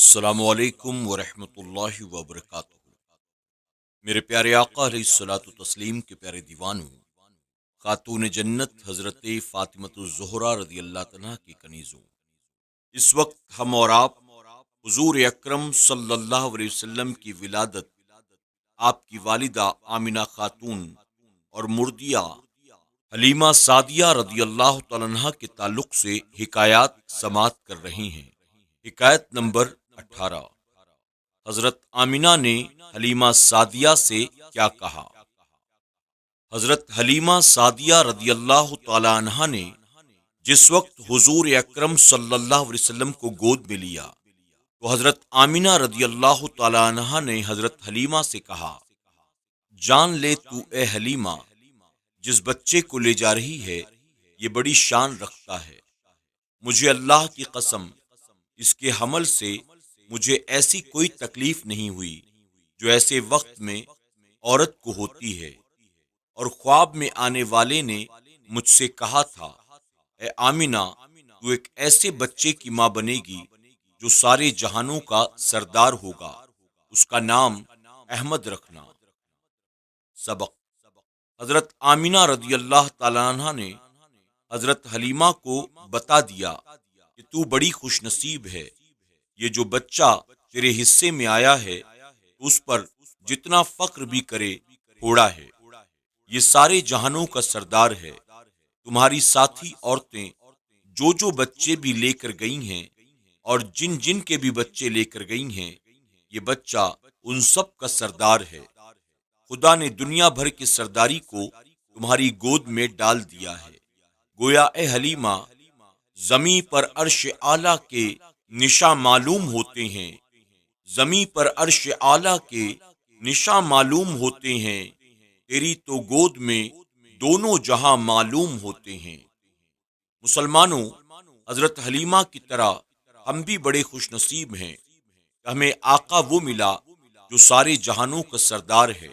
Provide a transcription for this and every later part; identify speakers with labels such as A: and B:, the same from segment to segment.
A: السلام علیکم ورحمۃ اللہ وبرکاتہ۔ میرے پیارے آقا علیہ الصلوۃ والتسلیم کے پیارے دیوانوں، خاتون جنت حضرت فاطمۃ الزہرا رضی اللہ عنہا کی کنیزوں، اس وقت ہم اور آپ حضور اکرم صلی اللہ علیہ وسلم کی ولادت، آپ کی والدہ آمنہ خاتون اور مردیہ حلیمہ سعدیہ رضی اللہ تعالیٰ عنہا کے تعلق سے حکایات سماعت کر رہے ہیں۔ حکایت نمبر 18۔ حضرت آمنہ نے حلیمہ سعدیہ سے کیا کہا؟ حضرت حلیمہ سعدیہ رضی اللہ تعالی عنہا نے جس وقت حضور اکرم صلی اللہ علیہ وسلم کو گود میں لیا تو حضرت آمنہ رضی اللہ تعالی عنہا نے حضرت حلیمہ سے کہا، جان لے تو اے حلیمہ، جس بچے کو لے جا رہی ہے یہ بڑی شان رکھتا ہے۔ مجھے اللہ کی قسم اس کے حمل سے مجھے ایسی کوئی تکلیف نہیں ہوئی جو ایسے وقت میں عورت کو ہوتی ہے۔ اور خواب میں آنے والے نے مجھ سے کہا تھا، اے آمنہ، تو ایک ایسے بچے کی ماں بنے گی جو سارے جہانوں کا سردار ہوگا، اس کا نام احمد رکھنا۔ سبق: حضرت آمنہ رضی اللہ تعالیٰ عنہ نے حضرت حلیمہ کو بتا دیا کہ تو بڑی خوش نصیب ہے، یہ جو بچہ تیرے حصے میں آیا ہے اس پر جتنا فخر بھی کرے تھوڑا ہے، یہ سارے جہانوں کا سردار ہے۔ تمہاری ساتھی عورتیں جو بچے بھی لے کر گئی ہیں اور جن کے بھی بچے لے کر گئی ہیں، یہ بچہ ان سب کا سردار ہے۔ خدا نے دنیا بھر کی سرداری کو تمہاری گود میں ڈال دیا ہے۔ گویا اے حلیمہ، زمیں پر عرش اعلیٰ کے نشاں معلوم ہوتے ہیں، زمیں پر عرش اعلیٰ کے نشاں معلوم ہوتے ہیں، تیری تو گود میں دونوں جہاں معلوم ہوتے ہیں۔ مسلمانوں، حضرت حلیمہ کی طرح ہم بھی بڑے خوش نصیب ہیں کہ ہمیں آقا وہ ملا جو سارے جہانوں کا سردار ہے۔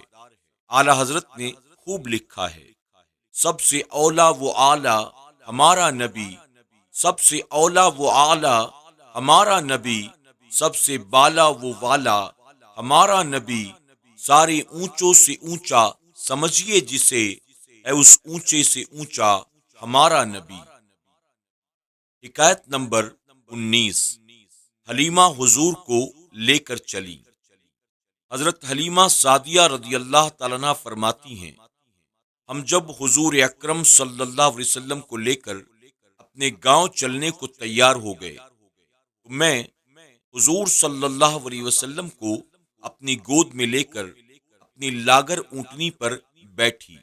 A: اعلی حضرت نے خوب لکھا ہے، سب سے اولا وہ اعلیٰ ہمارا نبی، سب سے اولا وہ اعلیٰ ہمارا نبی، سب سے بالا وہ والا ہمارا نبی، سارے اونچوں سے اونچا سمجھیے جسے، ہے اس اونچے سے اونچا ہمارا نبی۔ حکایت نمبر 19۔ حلیمہ حضور کو لے کر چلی۔ حضرت حلیمہ سعدیہ رضی اللہ تعالیٰ عنہ فرماتی ہیں، ہم جب حضور اکرم صلی اللہ علیہ وسلم کو لے کر اپنے گاؤں چلنے کو تیار ہو گئے تو میں حضور صلی اللہ علیہ وسلم کو اپنی گود میں لے کر اپنی لاگر اونٹنی پر بیٹھی۔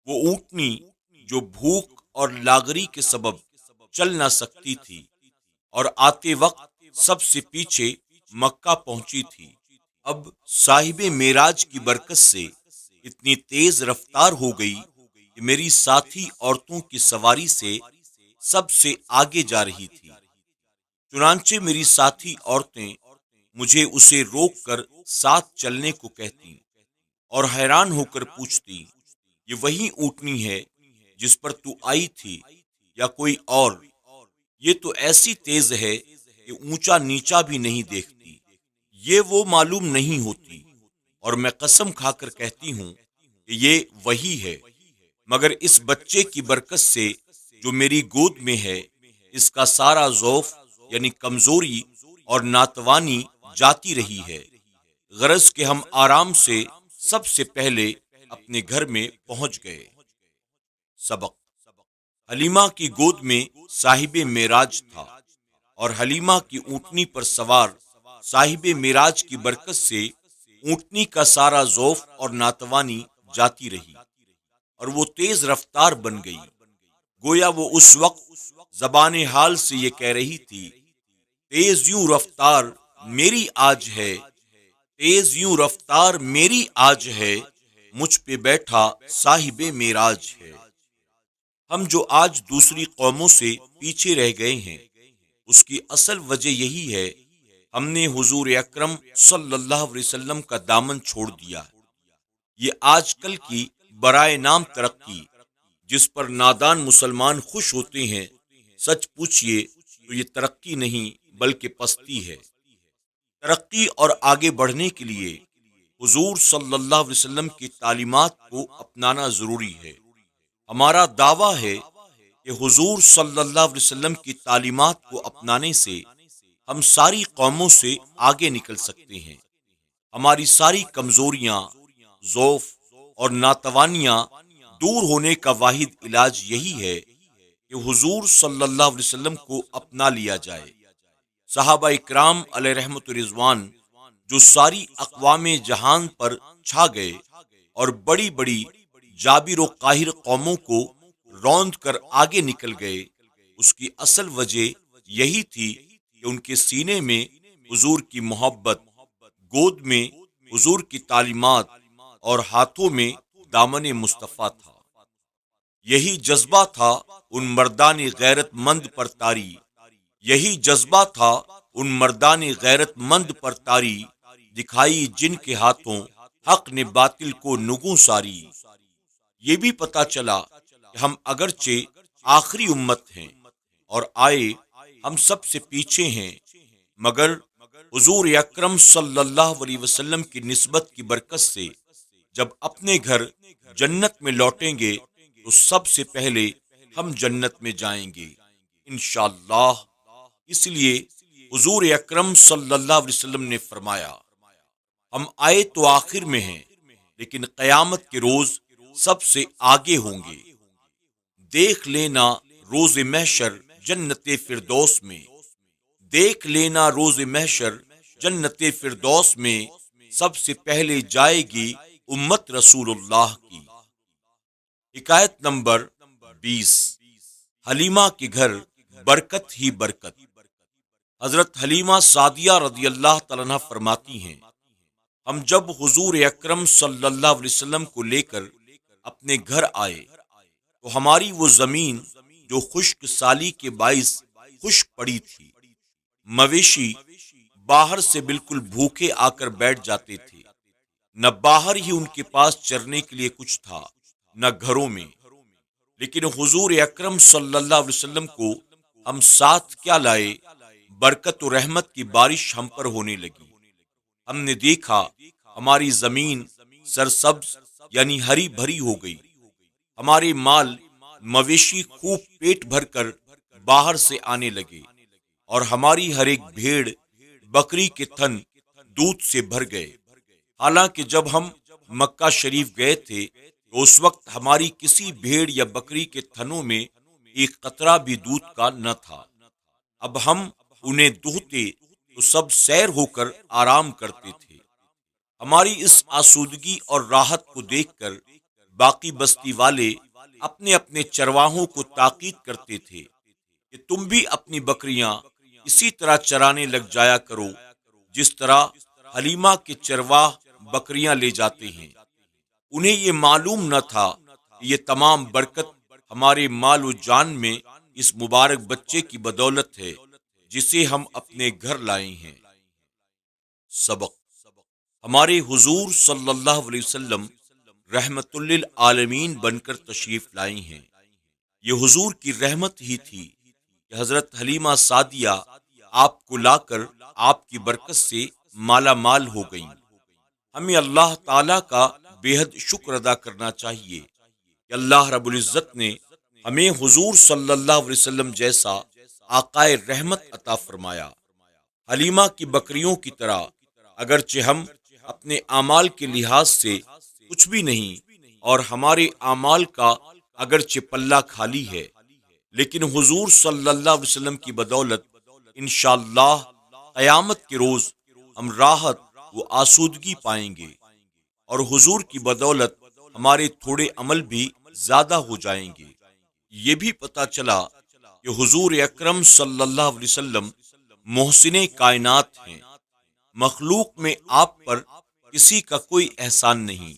A: وہ اونٹنی جو بھوک اور لاغری کے سبب چل نہ سکتی تھی اور آتے وقت سب سے پیچھے مکہ پہنچی تھی، اب صاحب معراج کی برکت سے اتنی تیز رفتار ہو گئی کہ میری ساتھی عورتوں کی سواری سے سب سے آگے جا رہی تھی۔ چنانچہ میری ساتھی عورتیں مجھے اسے روک کر ساتھ چلنے کو کہتی اور حیران ہو کر پوچھتی، یہ وہی اونٹنی ہے جس پر تو آئی تھی یا کوئی اور؟ یہ تو ایسی تیز ہے کہ اونچا نیچا بھی نہیں دیکھتی، یہ وہ معلوم نہیں ہوتی، اور میں قسم کھا کر کہتی ہوں کہ یہ وہی ہے، مگر اس بچے کی برکت سے جو میری گود میں ہے، اس کا سارا ضعف یعنی کمزوری اور ناتوانی جاتی رہی ہے، غرض کہ ہم آرام سے سب سے پہلے اپنے گھر میں پہنچ گئے۔ سبق: حلیمہ کی گود میں صاحب معراج تھا اور حلیمہ کی اونٹنی پر سوار صاحب معراج کی برکت سے اونٹنی کا سارا ضعف اور ناتوانی جاتی رہی اور وہ تیز رفتار بن گئی۔ گویا وہ اس وقت زبان حال سے یہ کہہ رہی تھی، تیز یوں رفتار میری آج ہے، تیز یوں رفتار میری آج ہے، مجھ پہ بیٹھا صاحب معراج ہے۔ ہم جو آج دوسری قوموں سے پیچھے رہ گئے ہیں، اس کی اصل وجہ یہی ہے، ہم نے حضور اکرم صلی اللہ علیہ وسلم کا دامن چھوڑ دیا۔ یہ آج کل کی برائے نام ترقی جس پر نادان مسلمان خوش ہوتے ہیں، سچ پوچھئے تو یہ ترقی نہیں بلکہ پستی ہے۔ ترقی اور آگے بڑھنے کے لیے حضور صلی اللہ علیہ وسلم کی تعلیمات کو اپنانا ضروری ہے۔ ہمارا دعویٰ ہے کہ حضور صلی اللہ علیہ وسلم کی تعلیمات کو اپنانے سے ہم ساری قوموں سے آگے نکل سکتے ہیں۔ ہماری ساری کمزوریاں، ضعف اور ناتوانیاں دور ہونے کا واحد علاج یہی ہے کہ حضور صلی اللہ علیہ وسلم کو اپنا لیا جائے۔ صحابہ اکرام علیہ رحمت رضوان جو ساری اقوام جہان پر چھا گئے اور بڑی بڑی جابر و قاہر قوموں کو روند کر آگے نکل گئے، اس کی اصل وجہ یہی تھی کہ ان کے سینے میں حضور کی محبت، گود میں حضور کی تعلیمات اور ہاتھوں میں دامن مصطفیٰ تھا۔ یہی جذبہ تھا ان مردان غیرت مند پر طاری، یہی جذبہ تھا ان مردان غیرت مند پر طاری، دکھائی جن کے ہاتھوں حق نے باطل کو نگوں ساری۔ یہ بھی پتا چلا کہ ہم اگرچہ آخری امت ہیں اور آئے ہم سب سے پیچھے ہیں، مگر حضور اکرم صلی اللہ علیہ وسلم کی نسبت کی برکت سے جب اپنے گھر جنت میں لوٹیں گے تو سب سے پہلے ہم جنت میں جائیں گے انشاءاللہ۔ اس لیے حضور اکرم صلی اللہ علیہ وسلم نے فرمایا، ہم آئے تو آخر میں ہیں لیکن قیامت کے روز سب سے آگے ہوں گے۔ دیکھ لینا روز محشر جنت فردوس میں، دیکھ لینا روز محشر جنت فردوس میں، سب سے پہلے جائے گی امت رسول اللہ کی۔ حکایت نمبر 20۔ حلیمہ کے گھر برکت ہی برکت۔ حضرت حلیمہ سعدیہ رضی اللہ تعالیٰ عنہ فرماتی ہیں، ہم جب حضور اکرم صلی اللہ علیہ وسلم کو لے کر اپنے گھر آئے تو ہماری وہ زمین جو خشک سالی کے باعث خشک پڑی تھی، مویشی باہر سے بالکل بھوکے آ کر بیٹھ جاتے تھے، نہ باہر ہی ان کے پاس چرنے کے لیے کچھ تھا نہ گھروں میں، لیکن حضور اکرم صلی اللہ علیہ وسلم کو ہم ساتھ کیا لائے، برکت و رحمت کی بارش ہم پر ہونے لگی۔ ہم نے دیکھا ہماری زمین سرسبز یعنی ہری بھری ہو گئی، ہمارے مال مویشی خوب پیٹ بھر کر باہر سے آنے لگے اور ہماری ہر ایک بھیڑ بکری کے تھن دودھ سے بھر گئے۔ حالانکہ جب ہم مکہ شریف گئے تھے تو اس وقت ہماری کسی بھیڑ یا بکری کے تھنوں میں ایک قطرہ بھی دودھ کا نہ تھا۔ اب ہم انہیں دہتے تو سب سیر ہو کر آرام کرتے تھے۔ ہماری اس آسودگی اور راحت کو دیکھ کر باقی بستی والے اپنے اپنے چرواہوں کو تاکید کرتے تھے کہ تم بھی اپنی بکریاں اسی طرح چرانے لگ جایا کرو جس طرح حلیمہ کے چرواہ بکریاں لے جاتے ہیں۔ انہیں یہ معلوم نہ تھا کہ یہ تمام برکت ہمارے مال و جان میں اس مبارک بچے کی بدولت ہے جسے ہم اپنے گھر لائے ہیں۔ سبق: ہمارے حضور صلی اللہ علیہ وسلم رحمت للعالمین بن کر تشریف لائی ہیں۔ یہ حضور کی رحمت ہی تھی کہ حضرت حلیمہ سعدیہ آپ کو لا کر آپ کی برکت سے مالا مال ہو گئیں۔ ہمیں اللہ تعالیٰ کا بے حد شکر ادا کرنا چاہیے کہ اللہ رب العزت نے ہمیں حضور صلی اللہ علیہ وسلم جیسا آقائے رحمت عطا فرمایا۔ حلیمہ کی بکریوں کی طرح اگرچہ ہم اپنے اعمال کے لحاظ سے کچھ بھی نہیں اور ہمارے اعمال کا اگرچہ پلہ خالی ہے، لیکن حضور صلی اللہ علیہ وسلم کی بدولت انشاءاللہ قیامت کے روز ہم راحت و آسودگی پائیں گے اور حضور کی بدولت ہمارے تھوڑے عمل بھی زیادہ ہو جائیں گے۔ یہ بھی پتہ چلا کہ حضور اکرم صلی اللہ علیہ وسلم محسن کائنات ہیں۔ مخلوق میں آپ پر کسی کا کوئی احسان نہیں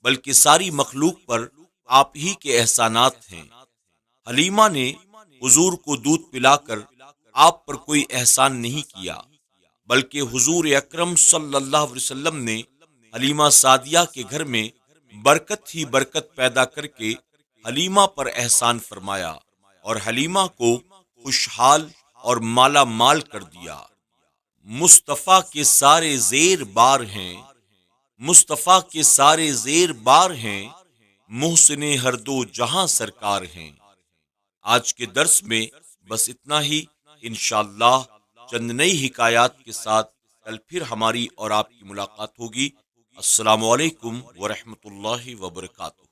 A: بلکہ ساری مخلوق پر آپ ہی کے احسانات ہیں۔ حلیمہ نے حضور کو دودھ پلا کر آپ پر کوئی احسان نہیں کیا بلکہ حضور اکرم صلی اللہ علیہ وسلم نے حلیمہ سعدیہ کے گھر میں برکت ہی برکت پیدا کر کے حلیمہ پر احسان فرمایا اور حلیمہ کو خوشحال اور مالا مال کر دیا۔ مصطفیٰ کے سارے زیر بار ہیں، مصطفیٰ کے سارے زیر بار ہیں، محسن ہر دو جہاں سرکار ہیں۔ آج کے درس میں بس اتنا ہی، انشاءاللہ چند نئی حکایات کے ساتھ کل پھر ہماری اور آپ کی ملاقات ہوگی۔ السلام علیکم ورحمۃ اللہ وبرکاتہ۔